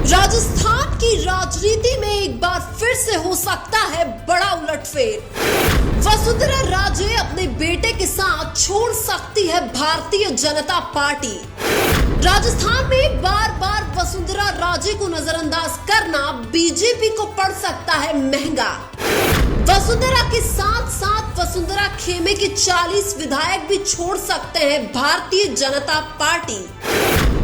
राजस्थान की राजनीति में एक बार फिर से हो सकता है बड़ा उलटफेर। वसुंधरा राजे अपने बेटे के साथ छोड़ सकती है भारतीय जनता पार्टी। राजस्थान में बार बार वसुंधरा राजे को नजरअंदाज करना बीजेपी को पड़ सकता है महंगा। वसुंधरा के साथ साथ वसुंधरा खेमे के 40 विधायक भी छोड़ सकते हैं भारतीय जनता पार्टी।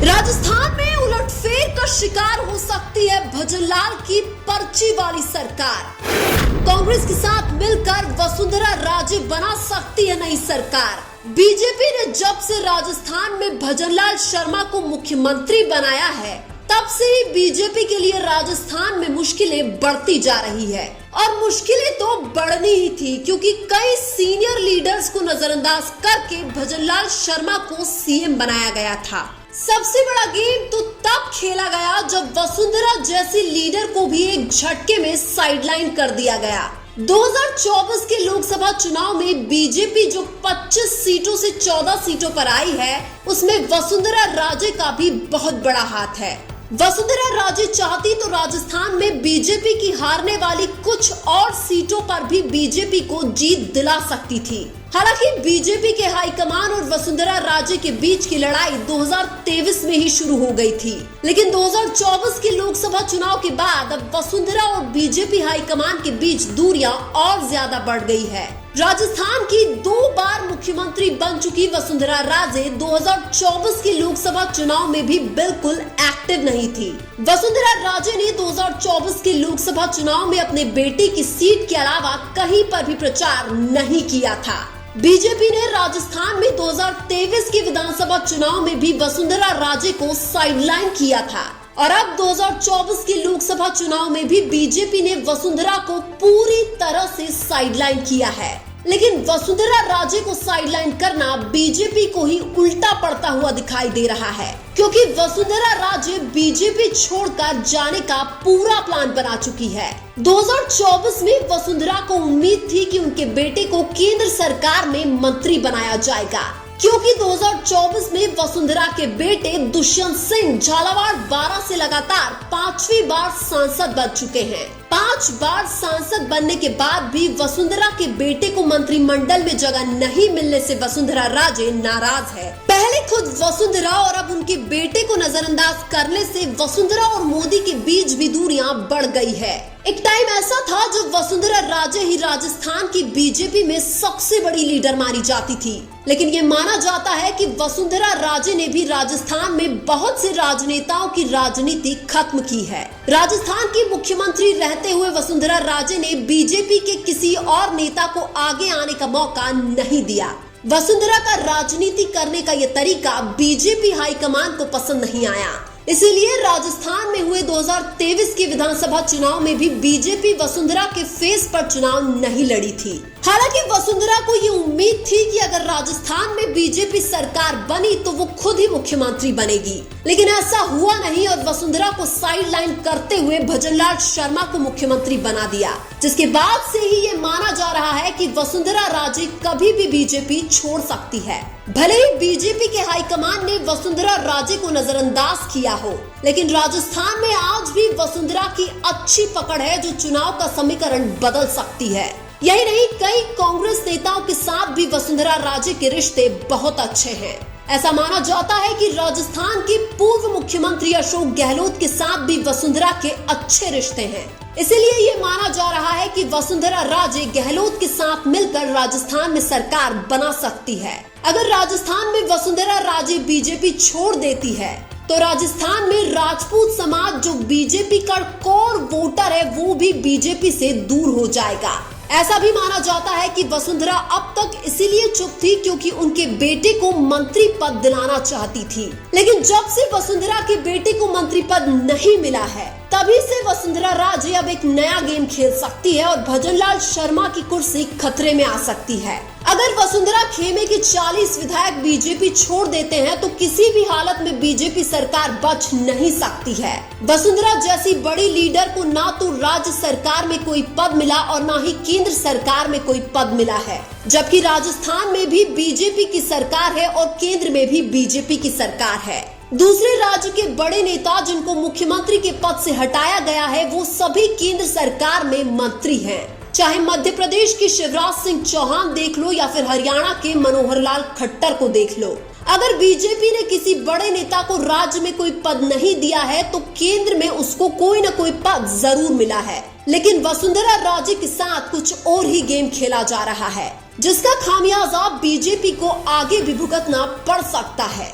राजस्थान में उलटफेर का शिकार हो सकती है भजनलाल की पर्ची वाली सरकार। कांग्रेस के साथ मिलकर वसुंधरा राजे बना सकती है नई सरकार। बीजेपी ने जब से राजस्थान में भजनलाल शर्मा को मुख्यमंत्री बनाया है, तब से ही बीजेपी के लिए राजस्थान में मुश्किलें बढ़ती जा रही है। और मुश्किलें तो बढ़नी ही थी, क्योंकि कई सीनियर लीडर्स को नजरअंदाज करके भजनलाल शर्मा को सीएम बनाया गया था। सबसे बड़ा गेम तो तब खेला गया जब वसुंधरा जैसी लीडर को भी एक झटके में साइडलाइन कर दिया गया। 2024 के लोकसभा चुनाव में बीजेपी जो 25 सीटों से 14 सीटों पर आई है, उसमें वसुंधरा राजे का भी बहुत बड़ा हाथ है। वसुंधरा राजे चाहती तो राजस्थान में बीजेपी की हारने वाली कुछ और सीटों पर भी बीजेपी को जीत दिला सकती थी। हालांकि बीजेपी के हाईकमान और वसुंधरा राजे के बीच की लड़ाई 2023 में ही शुरू हो गई थी, लेकिन 2024 के लोकसभा चुनाव के बाद अब वसुंधरा और बीजेपी हाईकमान के बीच दूरियां और ज्यादा बढ़ गई है। राजस्थान की 2 बार मुख्यमंत्री बन चुकी वसुंधरा राजे 2024 के लोकसभा चुनाव में भी बिल्कुल एक्टिव नहीं थी। वसुंधरा राजे ने 2024 के लोकसभा चुनाव में अपने बेटे की सीट के अलावा कहीं पर भी प्रचार नहीं किया था। बीजेपी ने राजस्थान में 2023 के विधानसभा चुनाव में भी वसुंधरा राजे को साइडलाइन किया था, और अब 2024 के लोकसभा चुनाव में भी बीजेपी ने वसुंधरा को पूरी तरह से साइडलाइन किया है। लेकिन वसुंधरा राजे को साइडलाइन करना बीजेपी को ही उल्टा पड़ता हुआ दिखाई दे रहा है, क्योंकि वसुंधरा राजे बीजेपी छोड़कर जाने का पूरा प्लान बना चुकी है। 2024 में वसुंधरा को उम्मीद थी कि उनके बेटे को केंद्र सरकार में मंत्री बनाया जाएगा, क्योंकि 2024 में वसुंधरा के बेटे दुष्यंत सिंह झालावाड़ 12 से लगातार 5वीं बार सांसद बन चुके हैं। 5 बार सांसद बनने के बाद भी वसुंधरा के बेटे को मंत्रिमंडल में जगह नहीं मिलने से वसुंधरा राजे नाराज है। पहले खुद वसुंधरा और अब उनके बेटे को नजरअंदाज करने से वसुंधरा और मोदी के बीच भी दूरियां बढ़ गई है। एक टाइम ऐसा था जब वसुंधरा राजे ही राजस्थान की बीजेपी में सबसे बड़ी लीडर मानी जाती थी, लेकिन ये माना जाता है कि वसुंधरा राजे ने भी राजस्थान में बहुत से राजनेताओं की राजनीति खत्म की है। राजस्थान की मुख्यमंत्री रहते हुए वसुंधरा राजे ने बीजेपी के किसी और नेता को आगे आने का मौका नहीं दिया। वसुंधरा का राजनीति करने का ये तरीका बीजेपी हाईकमान को पसंद नहीं आया, इसीलिए राजस्थान में हुए 2023 के विधानसभा चुनाव में भी बीजेपी वसुंधरा के फेस पर चुनाव नहीं लड़ी थी। हालांकि वसुंधरा को ये उम्मीद थी कि अगर राजस्थान में बीजेपी सरकार बनी तो वो खुद ही मुख्यमंत्री बनेगी, लेकिन ऐसा हुआ नहीं और वसुंधरा को साइडलाइन करते हुए भजनलाल शर्मा को मुख्यमंत्री बना दिया, जिसके बाद से ही ये माना जा रहा है कि वसुंधरा राजे कभी भी बीजेपी छोड़ सकती है। भले ही बीजेपी के हाईकमान ने वसुंधरा राजे को नजरअंदाज किया हो, लेकिन राजस्थान में आज भी वसुंधरा की अच्छी पकड़ है जो चुनाव का समीकरण बदल सकती है। यही नहीं, कई कांग्रेस नेताओं के साथ भी वसुंधरा राजे के रिश्ते बहुत अच्छे हैं। ऐसा माना जाता है कि राजस्थान के पूर्व मुख्यमंत्री अशोक गहलोत के साथ भी वसुंधरा के अच्छे रिश्ते हैं। इसलिए ये माना जा रहा है कि वसुंधरा राजे गहलोत के साथ मिलकर राजस्थान में सरकार बना सकती है। अगर राजस्थान में वसुंधरा राजे बीजेपी छोड़ देती है तो राजस्थान में राजपूत समाज जो बीजेपी का कोर वोटर है वो भी बीजेपी से दूर हो जाएगा। ऐसा भी माना जाता है कि वसुंधरा अब तक इसीलिए चुप थी क्योंकि उनके बेटे को मंत्री पद दिलाना चाहती थी, लेकिन जब से वसुंधरा के बेटे को मंत्री पद नहीं मिला है, तभी से वसुंधरा राजे अब एक नया गेम खेल सकती है और भजनलाल शर्मा की कुर्सी खतरे में आ सकती है। अगर वसुंधरा खेमे के 40 विधायक बीजेपी छोड़ देते हैं तो किसी भी हालत में बीजेपी सरकार बच नहीं सकती है। वसुंधरा जैसी बड़ी लीडर को ना तो राज्य सरकार में कोई पद मिला और ना ही केंद्र सरकार में कोई पद मिला है, जबकि राजस्थान में भी बीजेपी की सरकार है और केंद्र में भी बीजेपी की सरकार है। दूसरे राज्य के बड़े नेता जिनको मुख्यमंत्री के पद से हटाया गया है वो सभी केंद्र सरकार में मंत्री हैं। चाहे मध्य प्रदेश के शिवराज सिंह चौहान देख लो या फिर हरियाणा के मनोहर लाल खट्टर को देख लो। अगर बीजेपी ने किसी बड़े नेता को राज्य में कोई पद नहीं दिया है तो केंद्र में उसको कोई ना कोई पद जरूर मिला है। लेकिन वसुंधरा राजे के साथ कुछ और ही गेम खेला जा रहा है, जिसका खामियाजा बीजेपी को आगे भी भुगतना पड़ सकता है।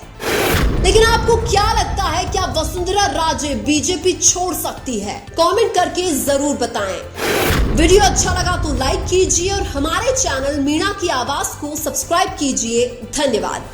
लेकिन आपको क्या लगता है, क्या वसुंधरा राजे बीजेपी छोड़ सकती है? कमेंट करके जरूर बताएं। वीडियो अच्छा लगा तो लाइक कीजिए और हमारे चैनल मीणा की आवाज को सब्सक्राइब कीजिए। धन्यवाद।